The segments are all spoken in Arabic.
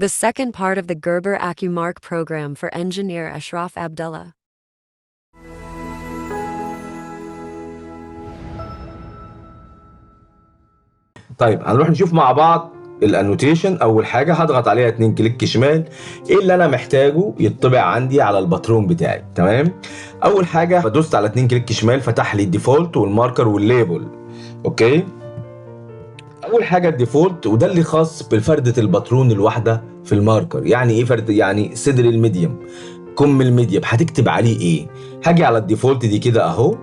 The second part of the Gerber AccuMark program for engineer Ashraf Abdullah. طيب هنروح نشوف مع بعض الانوتيشن. اول حاجه هضغط عليها 2 كليك شمال، ايه اللي انا محتاجه يطبع عندي على الباترون بتاعي. تمام، اول حاجه بدوست على 2 كليك شمال فتح لي الديفولت والماركر والليبل. اوكي، اول حاجه الديفولت، وده اللي خاص بفرده الباترون الواحده في الماركر. يعني ايه فرد؟ يعني صدر الميديم، كم الميديم هتكتب عليه ايه. هاجي على الديفولت دي كده اهو،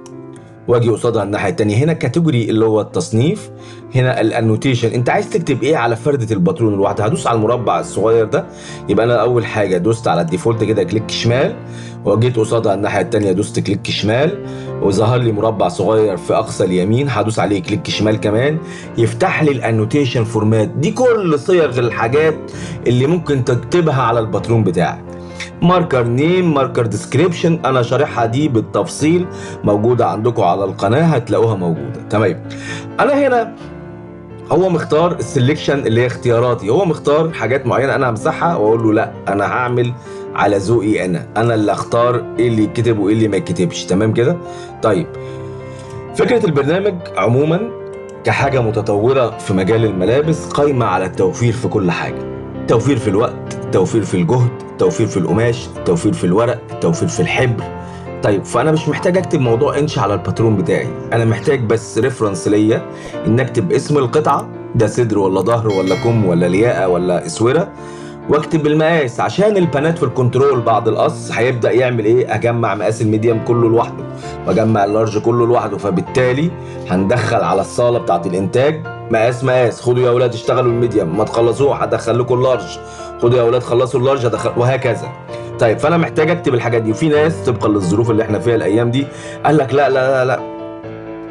واجي قصادها الناحيه الثانيه هنا كاتيجوري اللي هو التصنيف، هنا الانوتيشن. انت عايز تكتب ايه على فرده الباترون الواحده؟ هدوس على المربع الصغير ده. يبقى انا اول حاجه دوست على الديفولت كده كليك شمال، وجيت قصادها الناحيه الثانيه دوست كليك شمال، وظهر لي مربع صغير في اقصى اليمين هدوس عليه كليك شمال كمان، يفتح لي الانوتيشن فورمات. دي كل صيغ الحاجات اللي ممكن تكتبها على الباترون بتاعك. ماركر نيم، ماركر ديسكريبشن، انا شارحها دي بالتفصيل، موجوده عندكم على القناه هتلاقوها موجوده. تمام، انا هنا هو مختار السلكشن اللي هي اختياراتي، هو مختار حاجات معينه انا همسحها واقول له لا انا هعمل على ذوقي، انا اللي اختار ايه اللي يتكتب وايه اللي ما يتكتبش. تمام كده. طيب، فكره البرنامج عموما كحاجه متطوره في مجال الملابس قايمه على التوفير في كل حاجه، توفير في الوقت، توفير في الجهد، توفير في القماش، توفير في الورق، توفير في الحبر. طيب، فانا مش محتاج اكتب موضوع انش على الباترون بتاعي، انا محتاج بس ريفرنس ليا ان اكتب اسم القطعه، ده صدر ولا ظهر ولا كم ولا لياقه ولا اسوره، واكتب المقاس عشان البنات في الكنترول بعد القص هيبدا يعمل ايه، اجمع مقاس الميديم كله لوحده واجمع اللارج كله لوحده، فبالتالي هندخل على الصاله بتاعه الانتاج مقاس خدوا يا اولاد اشتغلوا الميديم، ما تخلصوه هدخل لكم اللارج، خدوا يا اولاد خلصوا اللارج هدخل، وهكذا. طيب، فانا محتاج اكتب الحاجات دي، وفي ناس طبقا للظروف اللي احنا فيها الايام دي قال لك لا لا لا لا،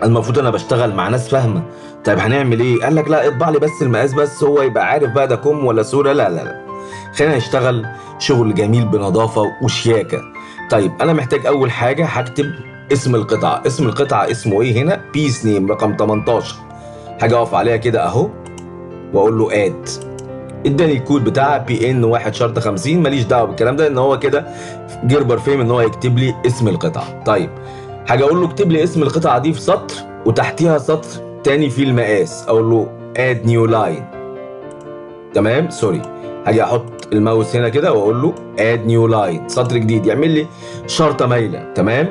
المفروض انا بشتغل مع ناس فاهمه. طيب هنعمل ايه؟ قال لك لا اطبع لي بس المقاس بس، هو يبقى عارف بقى ده كم ولا صوره. لا لا لا، خلينا نشتغل شغل جميل بنظافه وشياكه. طيب، انا محتاج اول حاجه هكتب اسم القطعه. اسم القطعه اسمه ايه هنا؟ بيس نيم رقم 18. هاجي اقف عليها كده اهو واقول له اد، اداني الكود بتاعها بي ان 1 شرطه 50. ماليش دعوه بالكلام ده، ان هو كده جيربر فهم ان هو يكتب لي اسم القطعه. طيب، هاجي اقول له اكتب لي اسم القطعه دي في سطر وتحتيها سطر تاني فيه المقاس، اقول له اد نيو لاين. تمام، سوري، هاجي احط الماوس هنا كده واقول له اد نيو لاين، سطر جديد يعمل لي شرطه مايله. تمام،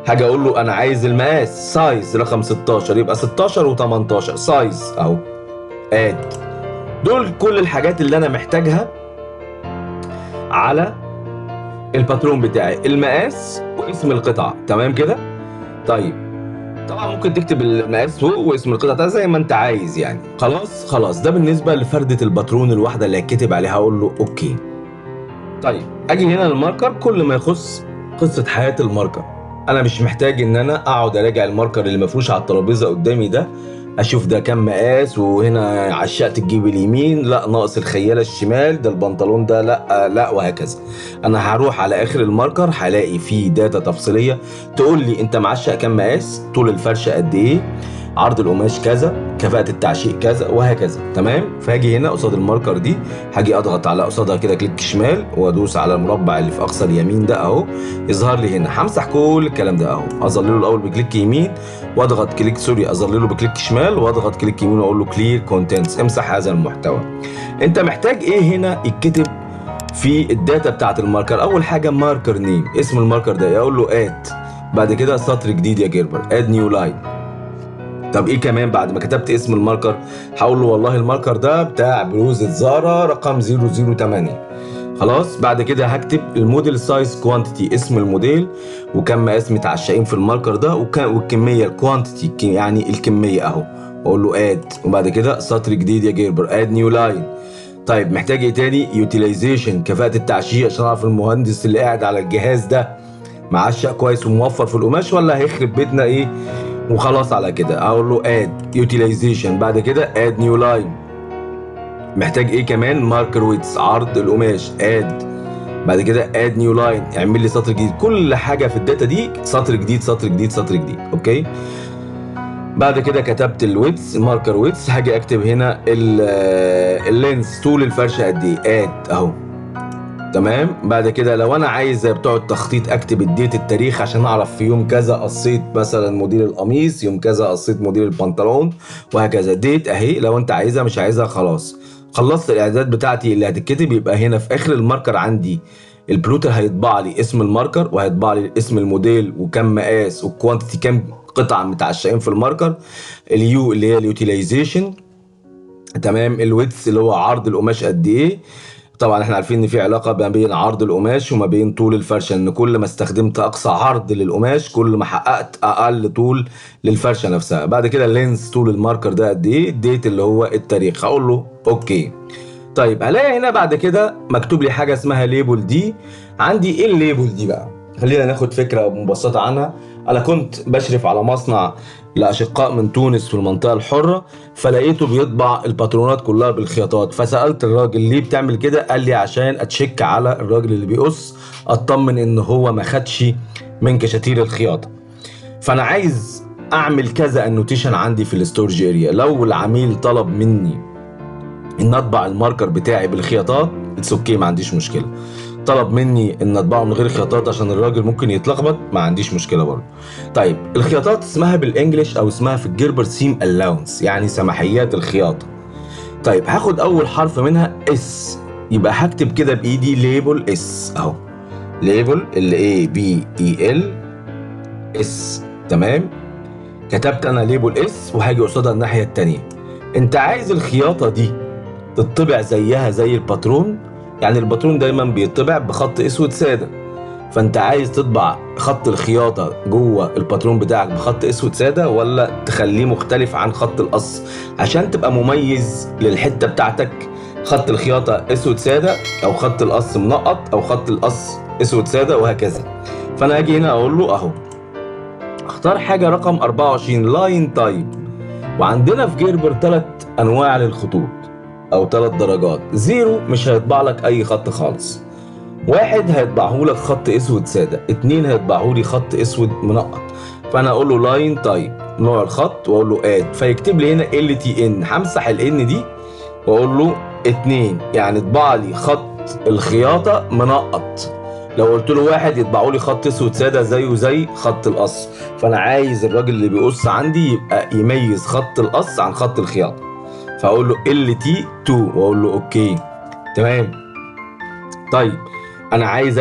هاجي اقول له انا عايز المقاس سايز رقم 16، يبقى 16 و18 سايز اهو اد. دول كل الحاجات اللي انا محتاجها على الباترون بتاعي، المقاس واسم القطعه. تمام كده. طيب، طبعا ممكن تكتب المقاس فوق واسم القطعه ده زي ما انت عايز يعني. خلاص ده بالنسبه لفرده الباترون الواحده اللي هيتكتب عليها، اقول له اوكي. طيب، اجي هنا الماركر، كل ما يخص قصه حياه الماركر، انا مش محتاج ان انا اقعد اراجع الماركر اللي مفروش على الترابيزه قدامي ده، اشوف ده كام مقاس، وهنا عشقت الجيب اليمين لا ناقص الخياله الشمال، ده البنطلون ده لا وهكذا. انا هروح على اخر الماركر هلاقي فيه داتا تفصيليه تقول لي انت معشق كام مقاس، طول الفرشه قد ايه، عرض القماش كذا، كفاءة التعشيق كذا، وهكذا. تمام، فهاجي هنا قصاد الماركر دي هاجي اضغط على قصادها كده كليك شمال وادوس على المربع اللي في اقصى اليمين ده اهو، يظهر لي هنا همسح كل الكلام ده اهو، اظلله الاول بكليك يمين واضغط كليك اظلله بكليك شمال واضغط كليك يمين واقول له كلير كونتنتس، امسح هذا المحتوى. انت محتاج ايه هنا يتكتب في الداتا بتاعت الماركر؟ اول حاجه ماركر نيم، اسم الماركر ده اقول له اد، بعد كده سطر جديد يا جيربر اد نيو لاين. طب ايه كمان بعد ما كتبت اسم الماركر؟ هقول له والله الماركر ده بتاع بلوزة زارا رقم 008. خلاص، بعد كده هكتب الموديل سايز كوانتيتي، اسم الموديل وكم مقاس متعشقين في الماركر ده والكميه الكوانتيتي يعني الكميه اهو، واقول له اد، وبعد كده سطر جديد يا جيربر اد نيو لاين. طيب، محتاج ايه تاني؟ يوتيلايزيشن، كفاءة التعشيق، عشان اعرف المهندس اللي قاعد على الجهاز ده معشق كويس وموفر في القماش ولا هيخرب بيتنا ايه. وخلاص على كده اقول له اد يوتيلايزيشن، بعد كده اد نيو لاين. محتاج ايه كمان؟ ماركر ويتس، عرض القماش اد، بعد كده اد نيو لاين اعمل لي سطر جديد. كل حاجه في الداتا دي سطر جديد سطر جديد سطر جديد. اوكي، بعد كده كتبت الويدث الماركر ويدث، هاجي اكتب هنا اللينس طول الفرشه قد ايه، اد اهو. تمام. بعد كده لو انا عايز زي بتوع التخطيط اكتب الديت التاريخ عشان اعرف في يوم كذا قصيت مثلا موديل القميص، يوم كذا قصيت موديل البنطلون، وهكذا. ديت اهي، لو انت عايزها، مش عايزها خلاص. خلصت الاعدادات بتاعتي اللي هتتكتب. يبقى هنا في اخر الماركر عندي البلوتر هيطبع لي اسم الماركر، وهيطبع لي اسم الموديل وكم مقاس والكوانتيتي كام قطعه متعشقين في الماركر. اليو اللي هي اليوتيلايزيشن. تمام. الويدث اللي هو عرض القماش قد ايه. طبعا احنا عارفين ان في علاقه ما بين عرض القماش وما بين طول الفرشه، ان كل ما استخدمت اقصى عرض للقماش كل ما حققت اقل طول للفرشه نفسها. بعد كده اللينس طول الماركر ده قد ايه، الديت اللي هو التاريخ، هقول له اوكي. طيب هلاقي هنا بعد كده مكتوب لي حاجه اسمها ليبل دي. عندي ايه الليبل دي بقى؟ خلينا ناخد فكره مبسطه عنها. انا كنت بشرف على مصنع لاشقاء من تونس في المنطقه الحره، فلقيته بيطبع الباترونات كلها بالخياطات. فسالت الراجل ليه بتعمل كده؟ قال لي عشان اتشيك على الراجل اللي بيقص، اطمن ان هو ما خدش من كشاتير الخياطه. فانا عايز اعمل كذا انوتيشن عندي في الستورج اريا. لو العميل طلب مني ان اطبع الماركر بتاعي بالخياطات، اتس اوكي، ما عنديش مشكله. طلب مني ان اطبعه من غير خياطات عشان الراجل ممكن يتلخبط، ما عنديش مشكله برضه. طيب الخياطات اسمها بالانجلش او اسمها في الجيربر سيم الاونس، يعني سماحيات الخياطه. طيب هاخد اول حرف منها اس، يبقى هكتب كده بايدي ليبل اس اهو. ليبل LABEL اس. تمام. كتبت انا ليبل اس، وهاجي قصادها الناحيه التانيه. انت عايز الخياطه دي تطبع زيها زي الباترون، يعني الباترون دايما بيطبع بخط اسود ساده، فانت عايز تطبع خط الخياطه جوه الباترون بتاعك بخط اسود ساده، ولا تخليه مختلف عن خط القص عشان تبقى مميز للحته بتاعتك؟ خط الخياطه اسود ساده، او خط القص منقط، او خط القص اسود ساده، وهكذا. فانا هاجي هنا اقول له اهو، اختار حاجه رقم 24 لاين تايب. وعندنا في جيربر 3 انواع للخطوط او 3 درجات. زيرو مش هيطبع لك اي خط خالص، واحد هيطبعه لك خط اسود ساده، اتنين هيطبعه لي خط اسود منقط. فانا اقول له لاين تايب نوع الخط، واقول له اد، فيكتب لي هنا LTN. همسح الان دي واقول له 2، يعني اطبع لي خط الخياطه منقط. لو قلت له واحد يطبعوا لي خط اسود ساده زيه زي خط القص. فانا عايز الراجل اللي بيقص عندي يبقى يميز خط القص عن خط الخياطه، فاقول له LT2 واقول له اوكي. تمام. طيب انا عايز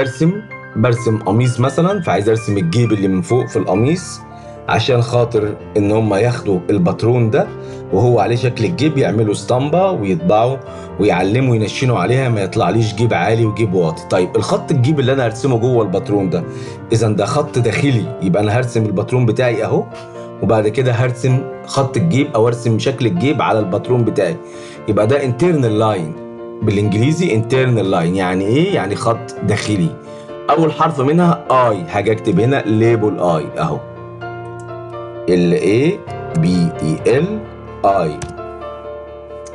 برسم قميص مثلا، فعايز ارسم الجيب اللي من فوق في القميص عشان خاطر ان هم ياخدوا الباترون ده وهو عليه شكل الجيب، يعملوا اسطمبة ويطبعوا ويعلموا ينشنوا عليها، ما يطلعليش جيب عالي وجيب واطي. طيب الخط الجيب اللي انا هرسمه جوه الباترون ده، اذا ده خط داخلي، يبقى انا هرسم الباترون بتاعي اهو، وبعد كده هرسم خط الجيب او ارسم شكل الجيب على الباترون بتاعي، يبقى ده internal line. بالانجليزي internal line يعني ايه؟ يعني خط داخلي. اول حرف منها اي، هاجي اكتب هنا ليبل اي اهو، LABEL اي.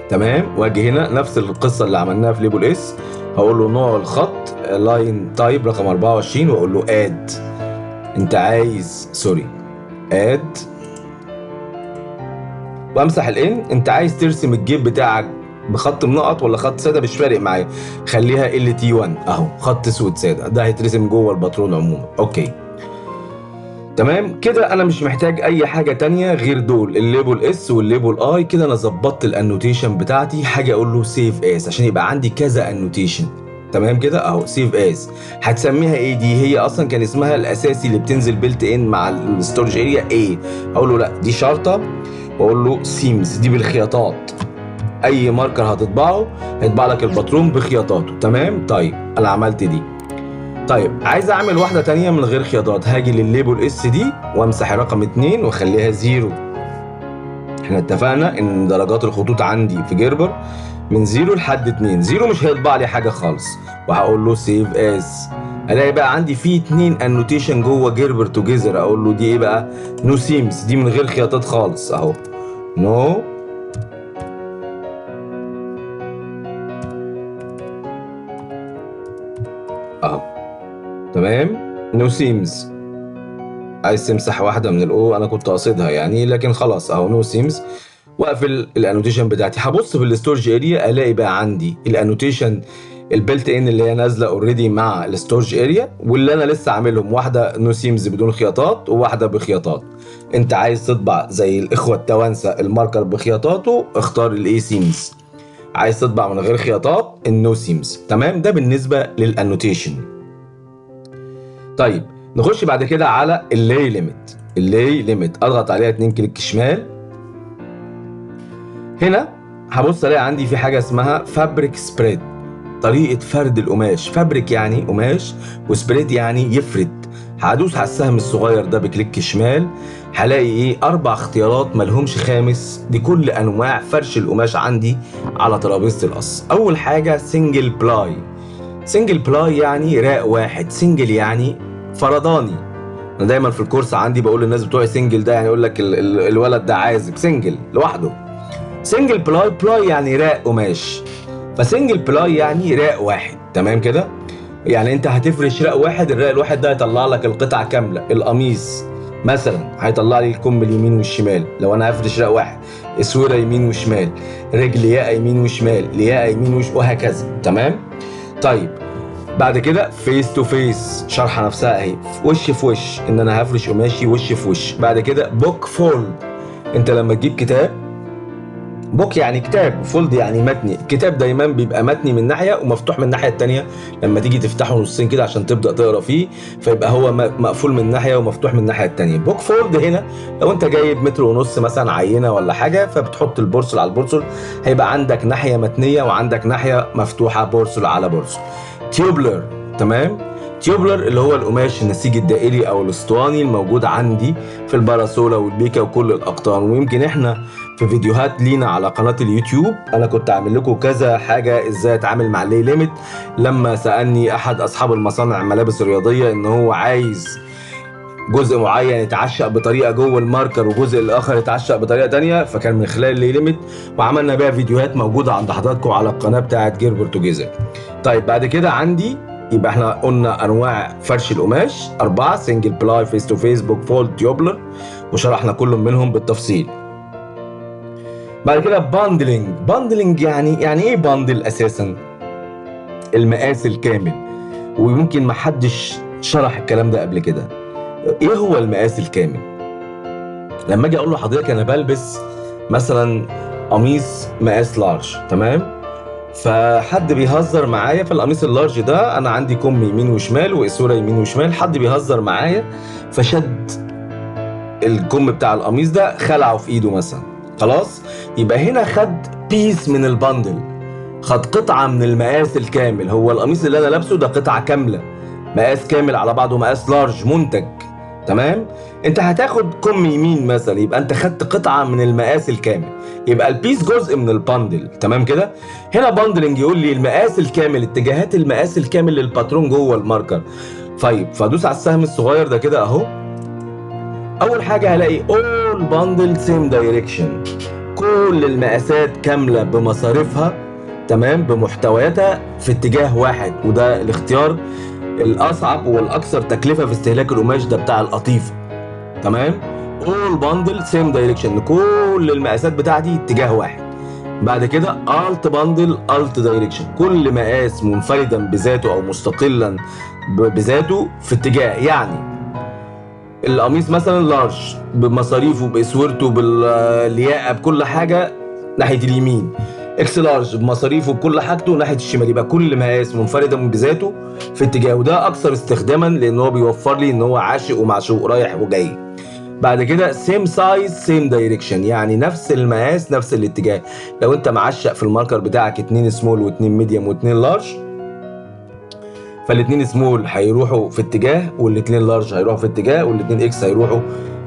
تمام. واجي هنا نفس القصه اللي عملناها في ليبل اس، هقول له نوع الخط لاين تايب رقم 24، واقول له اد. انت عايز اد، وامسح الان. انت عايز ترسم الجيب بتاعك بخط منقط ولا خط ساده؟ مش فارق معايا، خليها LT1 اهو، خط اسود ساده، ده هيترسم جوه الباترون عموما. اوكي. تمام كده. انا مش محتاج اي حاجه تانية غير دول، الليبل اس والليبل اي. كده انا ظبطت الانوتيشن بتاعتي. حاجه اقول له سيف اس عشان يبقى عندي كذا انوتيشن. تمام كده اهو، سيف اس. هتسميها ايه دي؟ هي اصلا كان اسمها الاساسي اللي بتنزل بيلت ان مع الستورج اريا ايه. هقول له لا دي شرطه، واقول له سيمز دي بالخياطات. اي ماركر هتطبعه هيطبع لك الباترون بخياطاته. تمام. طيب انا عملت دي. طيب عايز اعمل واحده تانية من غير خياطات، هاجي للليبل اس دي وامسح رقم 2 واخليها 0. احنا اتفقنا ان درجات الخطوط عندي في جيربر من 0 لحد 2. 0 مش هيطبع لي حاجه خالص، وهقول له سيف اس. الاقي بقى عندي في 2 انوتيشن جوه جيربر توجذر. اقول له دي ايه بقى؟ نو سيمز، دي من غير خياطات خالص اهو. نو اهو. تمام. نو سيمز. عايز تمسح واحده من الاو، انا كنت قاصدها يعني، لكن خلاص اهو نو سيمز، واقفل الانوتيشن بتاعتي. هبص في الاستورج اريا الاقي بقى عندي الانوتيشن البيلت ان اللي هي نازله اوريدي مع الاستورج اريا، واللي انا لسه عاملهم واحده نو سيمز بدون خياطات وواحده بخياطات. انت عايز تطبع زي الاخوه التوانسه الماركر بخياطاته، اختار الاي سيمز. عايز تطبع من غير خياطات النو سيمز. تمام، ده بالنسبه للانوتيشن. طيب نخش بعد كده على اللاي ليميت. اللاي ليميت اضغط عليها 2 كليك شمال. هنا هبص الاقي عندي في حاجه اسمها فابريك سبريد، طريقه فرد القماش. فابريك يعني قماش، وسبريد يعني يفرد. هدوس على السهم الصغير ده بكليك شمال، هلاقي ايه 4 اختيارات ملهمش خامس، دي كل انواع فرش القماش عندي على ترابيزه القص. اول حاجه سنجل بلاي. سنجل بلاي يعني راق واحد، سنجل يعني فرداني. انا دايما في الكورس عندي بقول للناس بتوعي سنجل ده يعني يقول لك الولد ده عازب سنجل لوحده. سنجل بلاي، بلاي يعني راق قماش، فسنجل بلاي يعني راق واحد. تمام كده، يعني انت هتفرش راق واحد، الراق الواحد ده هيطلع لك القطعه كامله. القميص مثلا هيطلع لي الكم اليمين والشمال لو انا هفرش راق واحد، اسوره يمين وشمال، رجل ياقه يمين وشمال، لياقه يمين وهكذا. تمام. طيب بعد كده فيس تو فيس، شرحه نفسها اهي، وش في وش، ان انا هفرش قماشي وش في وش. بعد كده بوك فولد، انت لما تجيب كتاب، بوك يعني كتاب، فولد يعني متني. الكتاب دايما بيبقى متني من ناحيه ومفتوح من الناحيه الثانيه، لما تيجي تفتحه نصين كده عشان تبدا تقرا فيه، فيبقى هو مقفول من ناحيه ومفتوح من الناحيه الثانيه. بوك فولد هنا لو انت جايب متر ونص مثلا عينه ولا حاجه، فبتحط البورصل على البورصل، هيبقى عندك ناحيه متنيه وعندك ناحيه مفتوحه، بورصل على بورصل. تيوبلر، تمام. تيوبلر اللي هو القماش النسيج الدائري او الاسطواني الموجود عندي في الباراسولا والبيكا وكل الاقطان. ويمكن احنا في فيديوهات لينا على قناه اليوتيوب انا كنت عامل لكم كذا حاجه ازاي اتعامل مع اللي ليميت. لما سالني احد اصحاب المصانع الملابس الرياضيه ان هو عايز جزء معين يتعشق بطريقه جوه الماركر وجزء الاخر يتعشق بطريقه تانية، فكان من خلال اللي ليميت، وعملنا بيها فيديوهات موجوده عند حضراتكم على القناه بتاعه جير بورتوجيزر. طيب بعد كده عندي، يبقى احنا قلنا انواع فرش القماش 4: سنجل بلاي، فيس تو فيس، بوك فولد، تيوبلر، وشرحنا كل منهم بالتفصيل. بعد كده باندلنج. باندلنج يعني ايه باندل اساسا؟ المقاس الكامل، ويمكن ما حدش شرح الكلام ده قبل كده. ايه هو المقاس الكامل؟ لما اجي اقول له حضرتك انا بلبس مثلا قميص مقاس لارج، تمام، فحد بيهزر معايا، فالقميص اللارج ده انا عندي كم يمين وشمال واسوره يمين وشمال، حد بيهزر معايا فشد الكم بتاع القميص ده خلعه في ايده مثلا، خلاص يبقى هنا خد بيس من البندل، خد قطعه من المقاس الكامل. هو القميص اللي انا لابسه ده قطعه كامله، مقاس كامل على بعضه، مقاس لارج منتج. تمام، انت هتاخد كم يمين مثلا، يبقى انت خدت قطعه من المقاس الكامل، يبقى البيس جزء من الباندل. تمام كده. هنا باندلنج يقول لي المقاس الكامل، اتجاهات المقاس الكامل للباترون جوه الماركر. طيب فادوس على السهم الصغير ده كده اهو. اول حاجه هلاقي all bundle same direction، كل المقاسات كامله بمصاريفها، تمام، بمحتوياتها في اتجاه واحد، وده الاختيار الاصعب والاكثر تكلفه في استهلاك القماش ده بتاع القطيفه. تمام، all bundle same direction، كل المقاسات بتاعتي اتجاه واحد. بعد كده alt bundle alt direction، كل مقاس منفردا بذاته او مستقلا بذاته في اتجاه. يعني القميص مثلا لارج بمصاريفه باسورته باللياقه بكل حاجه ناحيه اليمين، اكس لارج بمصاريفه بكل حاجته ناحيه الشمال، يبقى كل مقاس منفردا بذاته في اتجاه، وده اكثر استخداما لان هو بيوفر لي ان هو عاشق ومعشوق رايح وجاي. بعد كده سيم سايز سيم دايركشن، يعني نفس المقاس نفس الاتجاه. لو انت معشق في الماركر بتاعك 2 سمول و2 ميديوم و2 لارج، فالاثنين سمول هيروحوا في اتجاه، والاثنين لارج هيروحوا في اتجاه، والاثنين اكس هيروحوا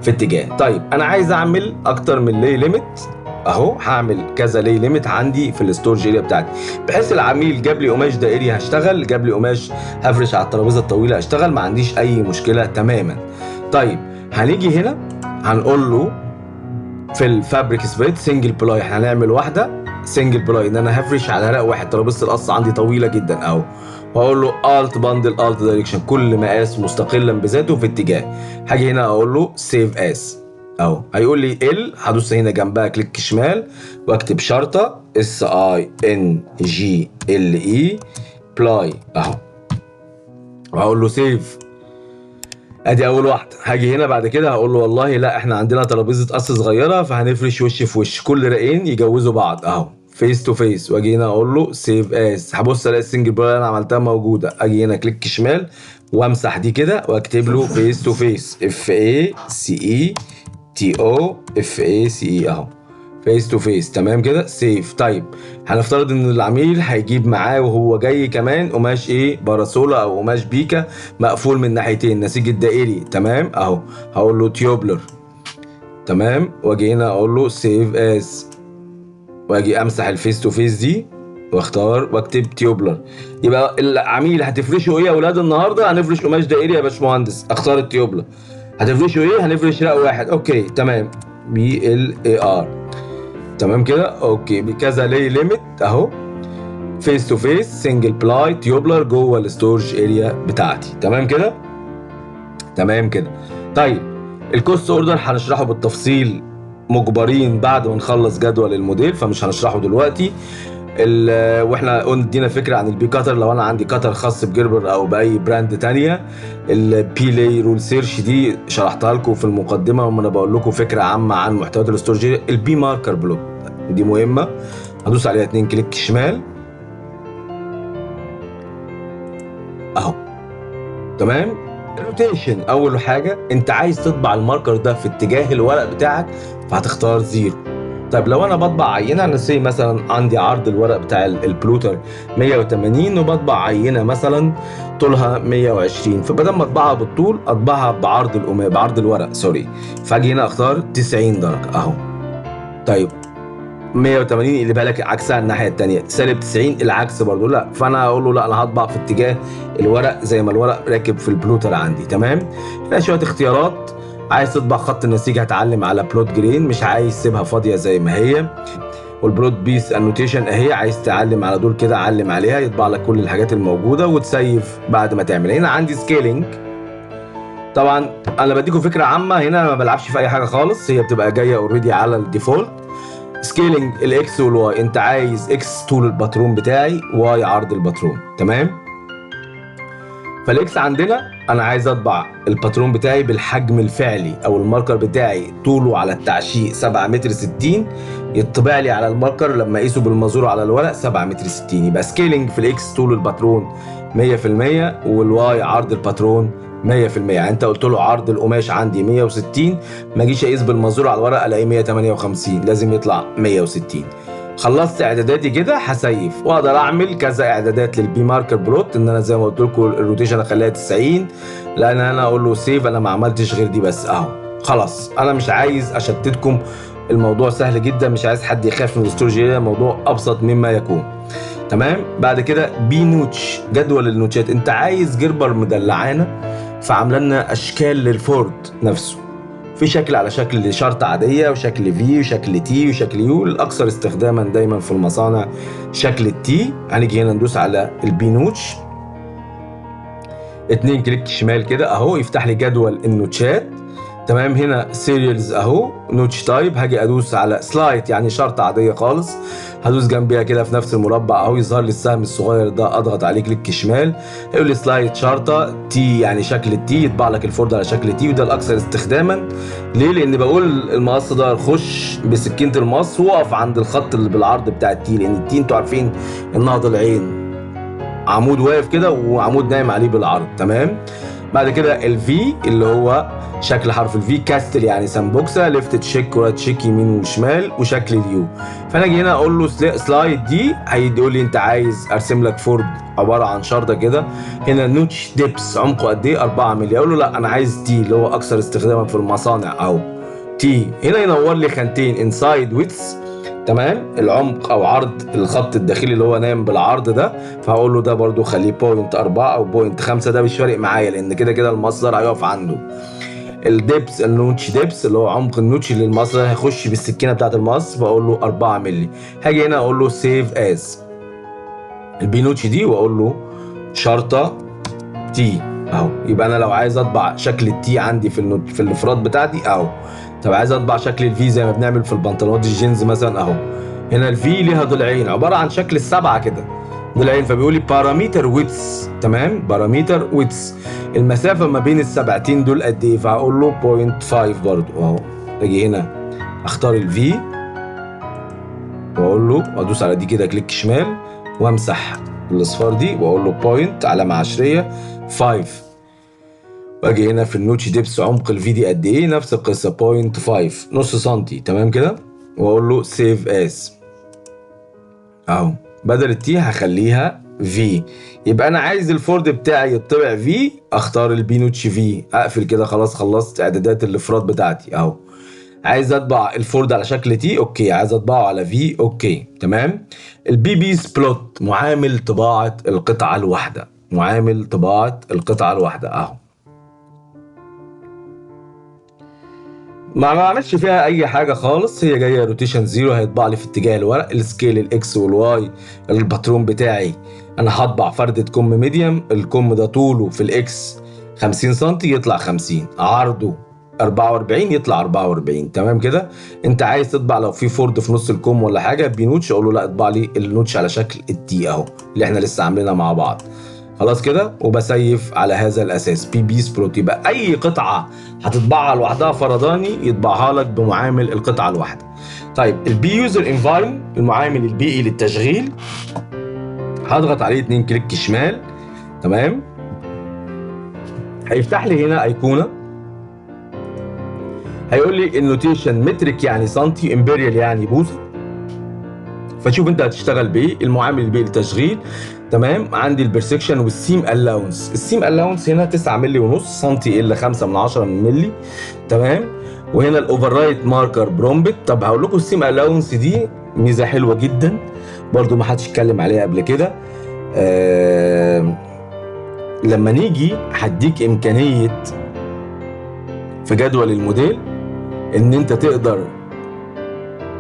في اتجاه. طيب انا عايز اعمل اكتر من لي ليميت اهو، هعمل كذا لي ليميت عندي في الستورج اريا بتاعتي، بحيث العميل جاب لي قماش دائري هشتغل، جاب لي قماش هفرش على الترابيزه الطويله هشتغل، ما عنديش اي مشكله تماما. طيب هنيجي هنا هنقول له في الفابريك سبريد سنجل بلاي هنعمل واحده، سنجل بلاي ان انا هفرش على ورق واحد، ترابيزه القص عندي طويله جدا اهو، واقول له الت باندل الت دايركشن، كل مقاس مستقلا بذاته في اتجاه. هاجي هنا اقول له سيف اس اهو، هيقول لي هدوس هنا جنبها كليك شمال واكتب شرطه SINGLE بلاي اهو، وهقول له سيف. ادي اول واحده. هاجي هنا بعد كده هقول له والله لا احنا عندنا ترابيزه قص صغيره فهنفرش وش في وش، كل رقين يجوزوا بعض اهو فيس تو فيس، واجي هنا اقول له سيف اس. هبص الاقي السنجل بلاي انا عملتها موجوده، اجي هنا كليك شمال وامسح دي كده واكتب له فيس تو فيس FACETO اهو فيس تو فيس. تمام كده سيف. طيب هنفترض ان العميل هيجيب معاه وهو جاي كمان قماش باراسولا او قماش بيكا مقفول من ناحيتين، نسيج الدائري. تمام اهو، هقول له تيوبلر. تمام، واجي هنا اقول له سيف اس، واجي امسح الفيس تو فيس دي واختار واكتب تيوبلر. يبقى العميل هتفرشوا ايه يا اولاد النهارده؟ هنفرش قماش دائري يا باشمهندس، اختار التيوبلر. هتفرشوا ايه؟ هنفرش رق واحد. اوكي تمام، BLAR. تمام كده اوكي، بكذا لي ليميت اهو فيس تو فيس سنجل بلاي تيوبلر جوه الستورج اريا بتاعتي. تمام كده تمام كده. طيب الكوست اوردر هنشرحه بالتفصيل مجبرين بعد ما نخلص جدول الموديل، فمش هنشرحه دلوقتي. واحنا قلنا ادينا فكره عن البي كاتر، لو انا عندي كاتر خاص بجربر او باي براند تانية. البي رول سيرش دي شرحتها لكم في المقدمه وانا بقول لكم فكره عامه عن محتويات الاستورج. البي ماركر بلوت دي مهمه، هدوس عليها 2 كليك شمال اهو. تمام. الروتيشن اول حاجه انت عايز تطبع الماركر ده في اتجاه الورق بتاعك فهتختار 0. طيب لو انا بطبع عينه، انا سي مثلا عندي عرض الورق بتاع البلوتر 180 وبطبع عينه مثلا طولها 120، فبدل ما اطبعها بالطول اطبعها بعرض بعرض الورق سوري، فاجي هنا اختار 90 درجه اهو. طيب 180 اللي بالك عكسها الناحيه الثانيه، سالب 90 العكس برضو لا، فانا اقول له لا انا هطبع في اتجاه الورق زي ما الورق راكب في البلوتر عندي. تمام. هنا شويه اختيارات، عايز تطبع خط النسيج هتعلم على بلوت جرين، مش عايز سيبها فاضيه زي ما هي. والبلوت بيس انوتيشن اهي، عايز تعلم على دول كده علم عليها يطبع لك كل الحاجات الموجوده وتسيف بعد ما تعمل. هنا عندي سكيلينج، طبعا انا بديكم فكره عامه، هنا ما بلعبش في اي حاجه خالص، هي بتبقى جايه اوريدي على الديفولت. سكيلينج الاكس والواي، انت عايز اكس طول الباترون بتاعي، واي عرض الباترون. تمام. فالاكس عندنا انا عايز اطبع الباترون بتاعي بالحجم الفعلي، او الماركر بتاعي طوله على التعشيق 7 متر 60، يطبع لي على الماركر لما اقيسه بالمازور على الورق 7 متر 60. يبقى سكيلينج في الاكس طول الباترون 100%، والواي عرض الباترون 100%. يعني انت قلت له عرض القماش عندي 160، ما اجيش اقيس بالمازور على الورق الاقي 158، لازم يطلع 160. خلصت اعداداتي كده هسيف، واقدر اعمل كذا اعدادات للبي ماركر بلوت، ان انا زي ما قلت لكم الروتيشن اخليها 90، لان انا اقول له سيف انا ما عملتش غير دي بس اهو. خلاص انا مش عايز اشتتكم، الموضوع سهل جدا، مش عايز حد يخاف من الاستورج، الموضوع ابسط مما يكون. تمام. بعد كده بي نوتش، جدول النوتشات، انت عايز جربر مدلعانه فعامله لنا اشكال للفورد نفسه، في شكل على شكل شرطة عادية، وشكل في، وشكل تي، وشكل يو. الأكثر استخداما دايما في المصانع شكل التي. هنيجي هنا ندوس على البي نوتش، 2 كليك شمال كده اهو، يفتح لي جدول النوتشات. تمام. هنا سيريالز اهو، نوتش تايب، هاجي ادوس على سلايد يعني شرطة عادية خالص، هدوس جنبيها كده في نفس المربع اهو، يظهر لي السهم الصغير ده، اضغط عليه كليك شمال، هيقول لي سلايد شرطة تي يعني شكل التي، يطبع لك الفورد على شكل تي، وده الاكثر استخداما. ليه؟ لان بقول المقص ده خش بسكينة المقص وقف عند الخط اللي بالعرض بتاع التي، لان التي انتوا عارفين انها ضلعين، عمود واقف كده وعمود نايم عليه بالعرض. تمام. بعد كده الفي اللي هو شكل حرف الفي، كاستل يعني سامبوكسا، ليفت تشيك ورايت تشيك يمين وشمال، وشكل اليو. فانا اجي هنا اقول له سلايد دي، هيقول لي انت عايز ارسم لك فورد عباره عن شرطه كده. هنا نوتش ديبس عمقه قد ايه؟ 4 مللي، اقول له لا انا عايز تي اللي هو اكثر استخداما في المصانع اهو تي. هنا ينور لي خانتين انسايد ويتس، تمام، العمق او عرض الخط الداخلي اللي هو نايم بالعرض ده، فهقول له ده برضو خليه 0.4 او 0.5، ده مش فارق معايا لان كده كده المصدر هيقف عنده. الدبس النوتش دبس اللي هو عمق النوتش اللي المقص ده هيخش بالسكينه بتاعت المقص، بقول له 4 مللي. هاجي هنا اقول له سيف از البي نوتش دي واقول له شرطه تي اهو. يبقى انا لو عايز اطبع شكل التي عندي في الافراد بتاعتي اهو. طب عايز اطبع شكل الفي زي ما بنعمل في البنطلونات الجينز مثلا اهو. هنا الفي ليها ضلعين عباره عن شكل السبعه كده ضلعين، فبيقول لي بارامتر ويتس. تمام، بارامتر ويتس المسافه ما بين السبعتين دول قد ايه؟ فهقول له 0.5 برضو اهو. اجي هنا اختار الفي واقول له ادوس على دي كده كليك شمال وامسح الاصفار دي واقول له بوينت علامه عشريه 5. واجي هنا في النوتش ديبس عمق الفي دي قد ايه؟ نفس القصه 0.5 نص سنتي. تمام كده، واقول له سيف اس اهو. بدل التي هخليها في. يبقى انا عايز الفورد بتاعي يطبع في، اختار البي نوتش في، اقفل كده خلاص خلصت اعدادات الافراد بتاعتي اهو. عايز اطبع الفورد على شكل تي اوكي، عايز اطبعه على في اوكي. تمام. البي بي سبلوت معامل طباعه القطعه الواحده، معامل طباعه القطعه الواحده اهو. ما بعملش فيها اي حاجه خالص، هي جايه روتيشن زيرو، هيطبع لي في اتجاه الورق. السكيل الاكس والواي الباترون بتاعي انا هطبع فردة كم ميديم. الكم ده طوله في الاكس 50 سم يطلع 50، عرضه 44 يطلع 44. تمام كده. انت عايز تطبع لو في فورد في نص الكم ولا حاجه بنوتش، اقول له لا اطبع لي النوتش على شكل التي اهو اللي احنا لسه عاملينها مع بعض. خلاص كده، وبسيف على هذا الاساس بي بي سبلوت. يبقى اي قطعه هتطبعها لوحدها فرداني يطبعها لك بمعامل القطعه الواحده. طيب البي يوزر انفايرمنت المعامل البيئي للتشغيل، هضغط عليه 2 كليك شمال. تمام، هيفتح لي هنا ايقونه هيقول لي النوتيشن مترك يعني سنتي، امبريال يعني بوصه. فشوف انت هتشتغل بايه. المعامل البيئي للتشغيل تمام. عندي البرسكشن والسيم الاونس. السيم الاونس هنا 9 مللي ونص سنتي الا 5 من 10 من مللي. تمام. وهنا الاوفر رايت ماركر برومبت. طب هقول لكم السيم الاونس دي ميزه حلوه جدا برضو ما حدش اتكلم عليها قبل كده. لما نيجي هديك امكانيه في جدول الموديل ان انت تقدر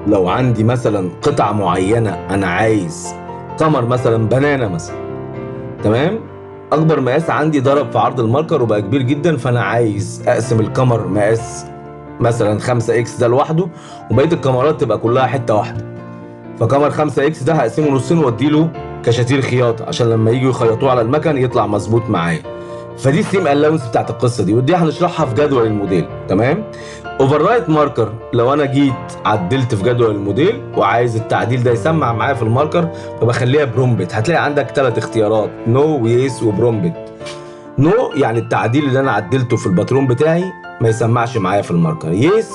لو عندي مثلا قطعه معينه انا عايز كمر مثلا بنانا مثلا. تمام، اكبر مقاس عندي ضرب في عرض الماركر وبقى كبير جدا، فانا عايز اقسم الكمر مقاس مثلا 5 اكس ده لوحده وبقيه الكمرات تبقى كلها حته واحده. فكمر 5 اكس ده هقسمه نصين واديله كشاتير خياطه عشان لما يجوا يخيطوه على المكن يطلع مظبوط معايا. فدي السيم الاونس بتاعت القصه دي، ودي هنشرحها في جدول الموديل. تمام. اوفر رايت ماركر، لو انا جيت عدلت في جدول الموديل وعايز التعديل ده يسمع معايا في الماركر فبخليها برومبت. هتلاقي عندك 3 اختيارات، نو ويس وبرومبت. نو يعني التعديل اللي انا عدلته في الباترون بتاعي ما يسمعش معايا في الماركر. يس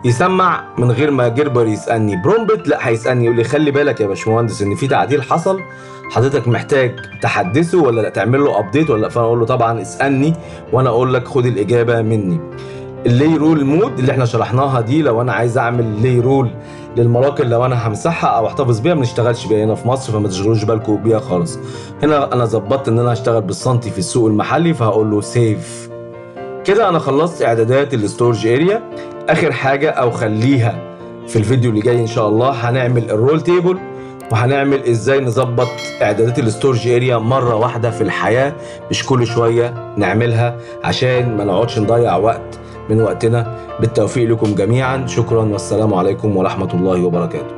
يسمع من غير ما جربر يسالني. برومبت لا، هيسالني يقول لي خلي بالك يا باشمهندس ان في تعديل حصل، حضرتك محتاج تحدثه ولا لا تعمل له ابديت ولا لا. فانا اقول له طبعا اسالني وانا اقول لك خد الاجابه مني. اللي رول مود اللي احنا شرحناها دي، لو انا عايز اعمل لي رول للمراكل لو انا همسحها او احتفظ بيها ما نشتغلش بيها هنا في مصر، فما تشغلوش بالكم بيها خالص. هنا انا ظبطت ان انا هشتغل بالسنتي في السوق المحلي فهقول له سيف. كده انا خلصت اعدادات الستورج اريا. اخر حاجه او خليها في الفيديو اللي جاي ان شاء الله هنعمل الرول تيبل وهنعمل ازاي نظبط اعدادات الستورج اريا مره واحده في الحياه، مش كل شويه نعملها عشان ما نقعدش نضيع وقت من وقتنا. بالتوفيق لكم جميعا، شكرا والسلام عليكم ورحمه الله وبركاته.